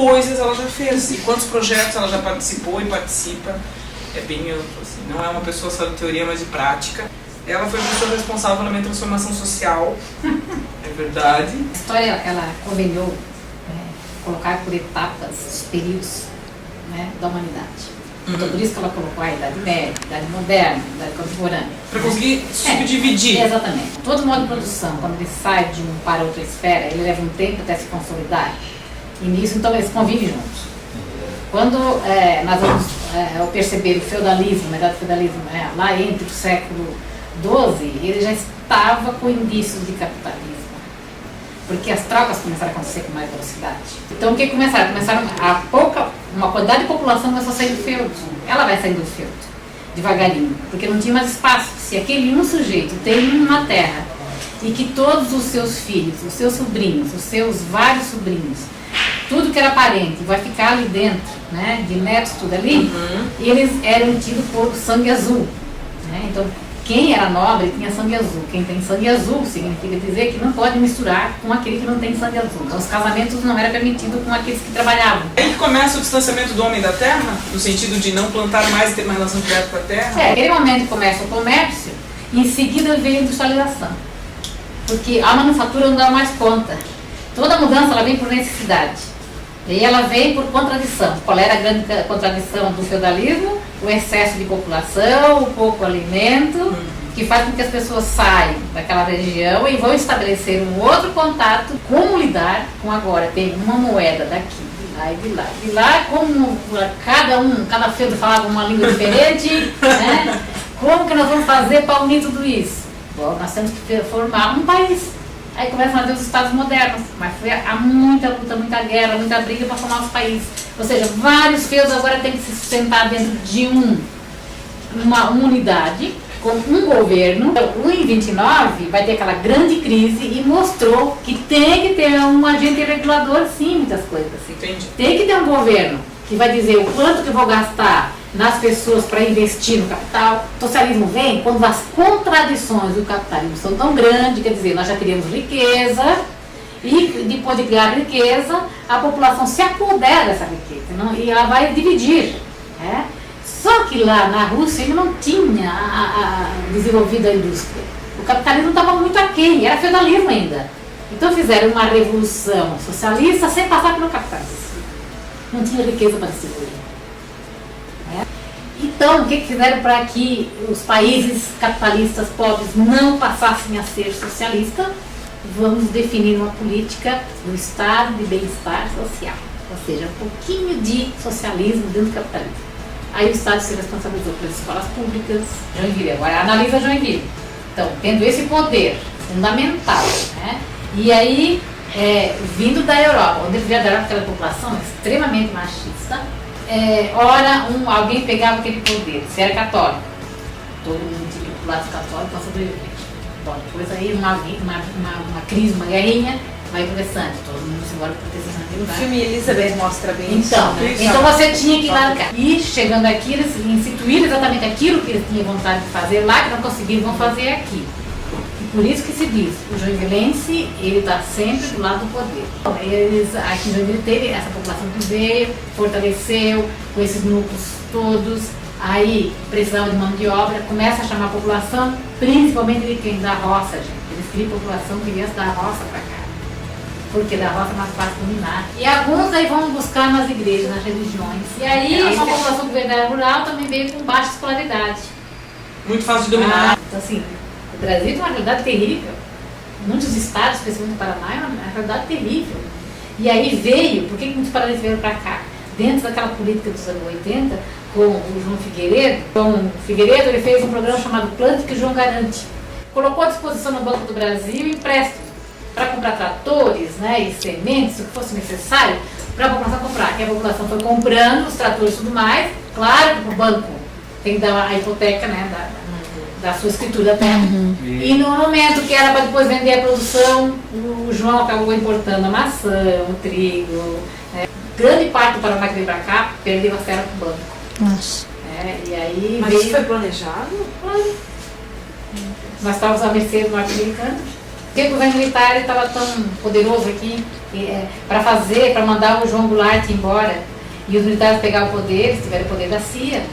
coisas ela já fez e quantos projetos ela já participou e participa. É bem amplo, assim. Não é uma pessoa só de teoria, mas de prática. Ela foi a pessoa responsável pela minha transformação social, é verdade. A história, ela conveniou colocar por etapas os períodos, né, da humanidade. Então, por isso que ela colocou a Idade Média, Idade Moderna, Idade Contemporânea. Para conseguir subdividir. Exatamente. Todo modo de produção, quando ele sai de um para outra esfera, ele leva um tempo até se consolidar. E nisso, então, eles convivem juntos. Quando nós vamos perceber o feudalismo, a idade do feudalismo, lá entre o século XII, ele já estava com indícios de capitalismo. Porque as trocas começaram a acontecer com mais velocidade. Então o que começaram? Uma quantidade de população começou a sair do feudo. Ela vai saindo do feudo, devagarinho, porque não tinha mais espaço. Se aquele um sujeito tem uma terra e que todos os seus filhos, os seus sobrinhos, os seus vários sobrinhos, tudo que era parente vai ficar ali dentro, né, de netos, tudo ali, eles eram tidos por sangue azul. Né? Então, quem era nobre tinha sangue azul. Quem tem sangue azul significa dizer que não pode misturar com aquele que não tem sangue azul. Então os casamentos não eram permitidos com aqueles que trabalhavam. Aí que começa o distanciamento do homem da terra, no sentido de não plantar mais e ter uma relação direta com a terra? Aquele momento começa o comércio e em seguida vem a industrialização. Porque a manufatura não dá mais conta. Toda mudança ela vem por necessidade. E ela vem por contradição. Qual era a grande contradição do feudalismo? O excesso de população, o pouco alimento, que faz com que as pessoas saiam daquela região e vão estabelecer um outro contato. Como lidar com agora? Tem uma moeda daqui, de lá e de lá. De lá, como cada feudo falava uma língua diferente, né? Como que nós vamos fazer para unir tudo isso? Bom, nós temos que formar um país. Aí começam a ter os estados modernos, mas há muita luta, muita guerra, muita briga para formar os países. Ou seja, vários feudos agora têm que se sustentar dentro de uma unidade, com um governo. Então, o em 29 vai ter aquela grande crise e mostrou que tem que ter um agente regulador, sim, muitas coisas. Entendi. Tem que ter um governo que vai dizer o quanto que eu vou gastar nas pessoas para investir no capital. O socialismo vem quando as contradições do capitalismo são tão grandes, quer dizer, nós já teríamos riqueza e depois de criar riqueza, a população se apodera dessa riqueza, não? E ela vai dividir. Né? Só que lá na Rússia ele não tinha desenvolvido a indústria. O capitalismo estava muito aquém, era feudalismo ainda. Então fizeram uma revolução socialista sem passar pelo capitalismo. Não tinha riqueza para distribuir. Então, o que fizeram para que os países capitalistas pobres não passassem a ser socialistas? Vamos definir uma política do estado de bem-estar social. Ou seja, um pouquinho de socialismo dentro do capitalismo. Aí o Estado se responsabilizou pelas escolas públicas, Joinville. Agora analisa Joinville. Então, tendo esse poder fundamental, né? E aí, vindo da Europa, onde vieram da Europa, aquela população extremamente machista, ora alguém pegava aquele poder, se era católico, todo mundo tinha do lado católico para sobreviver. Bom, depois aí uma crise, uma guerrinha, vai interessante, todo mundo se embora para proteger. O filme Elizabeth mostra bem então, isso. Então você tinha que ir lá no cá. E chegando aqui, eles instituíram exatamente aquilo que eles tinham vontade de fazer lá, que não conseguiram, vão fazer aqui. Por isso que se diz, o joinvilense, ele está sempre do lado do poder. Aqui em Joinville teve essa população que veio, fortaleceu, com esses núcleos todos, aí precisava de mão de obra, começa a chamar a população, principalmente de quem? Da roça, gente. Eles queriam população que viesse da roça para cá, porque da roça é mais fácil dominar. E alguns aí vão buscar nas igrejas, nas religiões. E aí a população que veio da área rural também veio com baixa escolaridade. Muito fácil de dominar. Então assim, o Brasil tem uma realidade terrível. Muitos estados, especialmente o Paraná, é uma realidade terrível. E aí veio, por que muitos paranaenses vieram para cá? Dentro daquela política dos anos 80, com o João Figueiredo. João Figueiredo ele fez um programa chamado Plante que o João Garante. Colocou à disposição no Banco do Brasil empréstimos para comprar tratores, né, e sementes, o que fosse necessário, para a população comprar. E a população foi comprando os tratores e tudo mais. Claro que o banco tem que dar a hipoteca, né, da sua escritura da terra. E no momento que era para depois vender a produção, o João acabou importando a maçã, o trigo. Né. Grande parte do Paraná que veio para cá perdeu a terra para o banco. Nossa. E aí Mas isso foi planejado? Nós estávamos à mercê do norte-americano. O governo militar estava tão poderoso aqui para mandar o João Goulart embora. E os militares pegaram o poder, eles tiveram o poder da CIA.